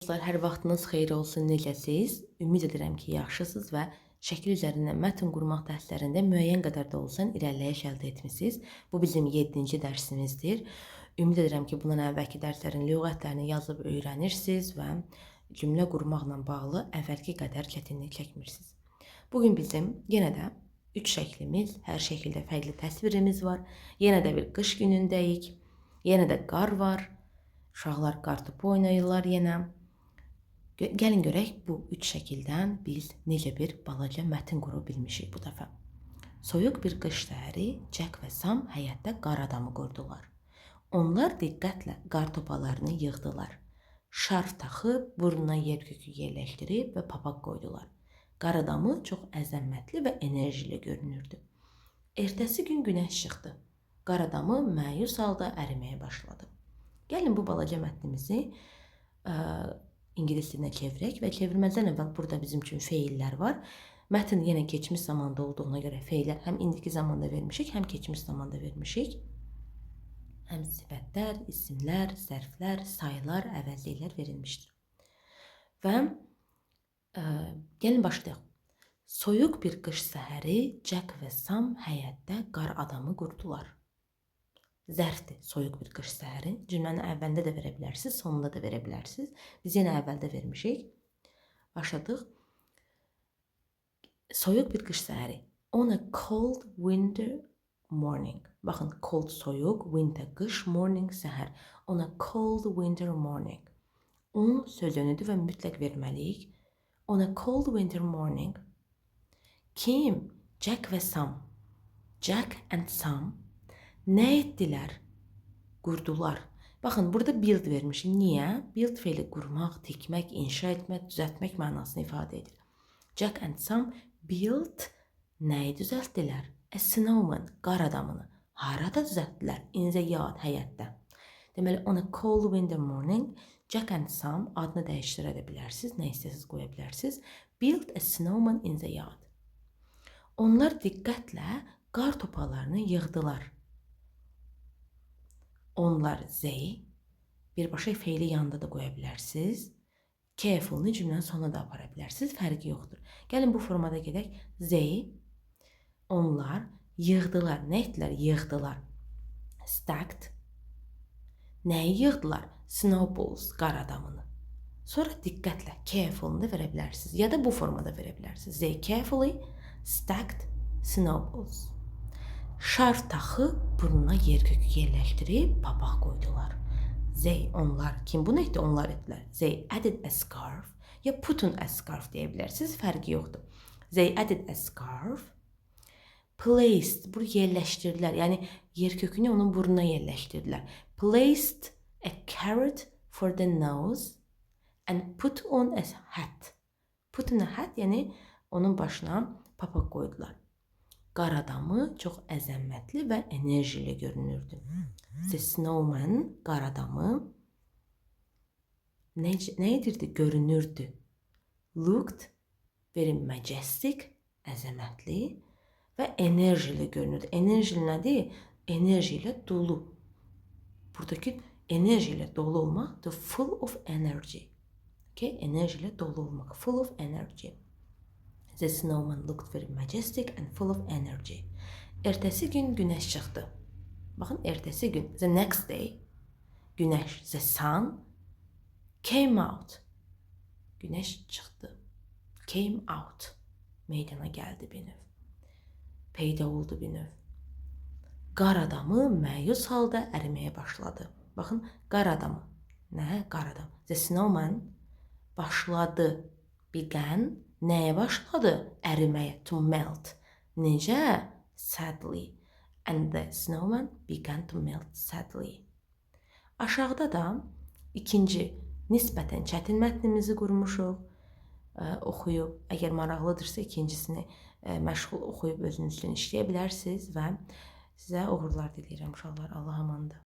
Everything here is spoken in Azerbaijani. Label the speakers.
Speaker 1: dostlar, hər vaxtınız xeyir olsun, necəsiz? Ümid edirəm ki, yaxşısınız və şəkil üzərindən mətn qurmaq dərslərində müəyyən qədər də olsa irəliləyiş əldə etmisiniz. Bu bizim 7-ci dərsimizdir. Ümid edirəm ki, bundan əvvəlki dərslərin lüğətlərini yazıb öyrənirsiniz və cümlə qurmaqla bağlı əvvəlki qədər çətinlik çəkmirsiniz. Bugün bizim yenə də 3 şəklimiz, hər şəkildə fərqli təsvirimiz var. Yenə də bir qış günündəyik. Yenə də qar var. Uşaqlar qartopu oynayırlar yenə. Gəlin görək bu 3 şəkildən biz necə bir balaca mətn qura bilmişik bu dəfə. Soyuq bir qış səhəri Jack və Sam həyətdə qar adamı qurdular. Onlar diqqətlə qar topalarını yığdılar. Şarf taxıb, burnuna yer kökü yerləşdirib və papaq qoydular. Qar adamı çox əzəmətli və enerjili görünürdü. Ertəsi gün günəş çıxdı. Qar adamı məyus halda əriməyə başladı. Gəlin bu balaca mətnimizi ingilis dilinə çevirək və çevirməzdən əvvəl burada bizim üçün feillər var. Mətn yenə keçmiş zamanda olduğuna görə feillər həm indiki zamanda vermişik, həm keçmiş zamanda vermişik. Həm sifətlər, isimlər, zərflər, saylar, əvəzliklər verilmişdir. Və gəlin başlayaq. Soyuq bir qış səhəri Jack və Sam həyətdə qar adamı qurdular. Zərfdir, soyuq bir qış səhəri. Cümlənin əvvəlində də verə bilərsiniz, sonunda da verə bilərsiniz. Biz yenə əvvəldə vermişik. Başladıq. Soyuq bir qış səhəri. On a cold winter morning. Baxın, cold soyuq, winter qış, morning səhər. On a cold winter morning. On sözünüdür və mütləq verməliyik. On a cold winter morning. Kim? Jack və Sam. Jack and Sam nə etdilər? Qurdular. Baxın, burada build vermişim. Niyə? Build feili qurmaq, tikmək, inşa etmək, düzəltmək mənasını ifadə edir. Jack and Sam built nəyi düzəltdilər? A snowman, qar adamını. Harada düzəltdilər? In the yard, həyətdə. Deməli, on a cold winter morning, Jack and Sam adını dəyişdirə bilərsiniz, nə istəsiniz qoya bilərsiniz. Built a snowman in the yard. Onlar diqqətlə qar topalarını yığdılar. Onlar they, birbaşa feili yanında da qoya bilərsiniz. Careful'ını cümlənin sonuna da apara bilərsiniz, fərqi yoxdur. Gəlin bu formada gedək. They, onlar yığdılar. Nə etdilər? Yığdılar. Stacked. Nəyi yığdılar? Snowballs, qar adamını. Sonra diqqətlə careful'ını da verə bilərsiniz. Ya da bu formada verə bilərsiniz. They carefully stacked snowballs. Şarf taxıb, burnuna yer kökü yerləşdirib, papaq qoydular. They, onlar. Kim bunu etdi? Onlar etdilər. They added a scarf. Ya put on a scarf deyə bilərsiniz, fərqi yoxdur. They added a scarf. Placed, bunu yerləşdirdilər. Yəni, yer kökünü onun burnuna yerləşdirdilər. Placed a carrot for the nose and put on a hat. Put on a hat, yəni onun başına papaq qoydular. Qar adamı çox əzəmətli və enerjili görünürdü. The snowman, qar adamı nə edirdi? Görünürdü. Looked, very majestic, əzəmətli və enerjili görünürdü. Enerjili nədir? Enerji ilə dolu. Buradakı enerji ilə dolu olmaq, the full of energy. Okay? Enerji ilə dolu olmaq, full of energy. The snowman looked very majestic and full of energy. Ertəsi gün günəş çıxdı. Baxın, ertəsi gün, the next day, günəş, the sun, came out. Günəş çıxdı. Came out. Meydana gəldi bir növ. Peyda oldu bir növ. Qar adamı məyus halda əriməyə başladı. Baxın, qar adamı. Nə? Qar adam. The snowman başladı. Began. Nəyə başladı? Əriməyə. To melt. Necə? Sadly. And the snowman began to melt sadly. Aşağıda da ikinci nisbətən çətin mətnimizi qurmuşuq. Oxuyub, əgər maraqlıdırsa ikincisini məşğul oxuyub özünüz üçün işləyə bilərsiniz və sizə uğurlar diləyirəm uşaqlar. Allah amandır.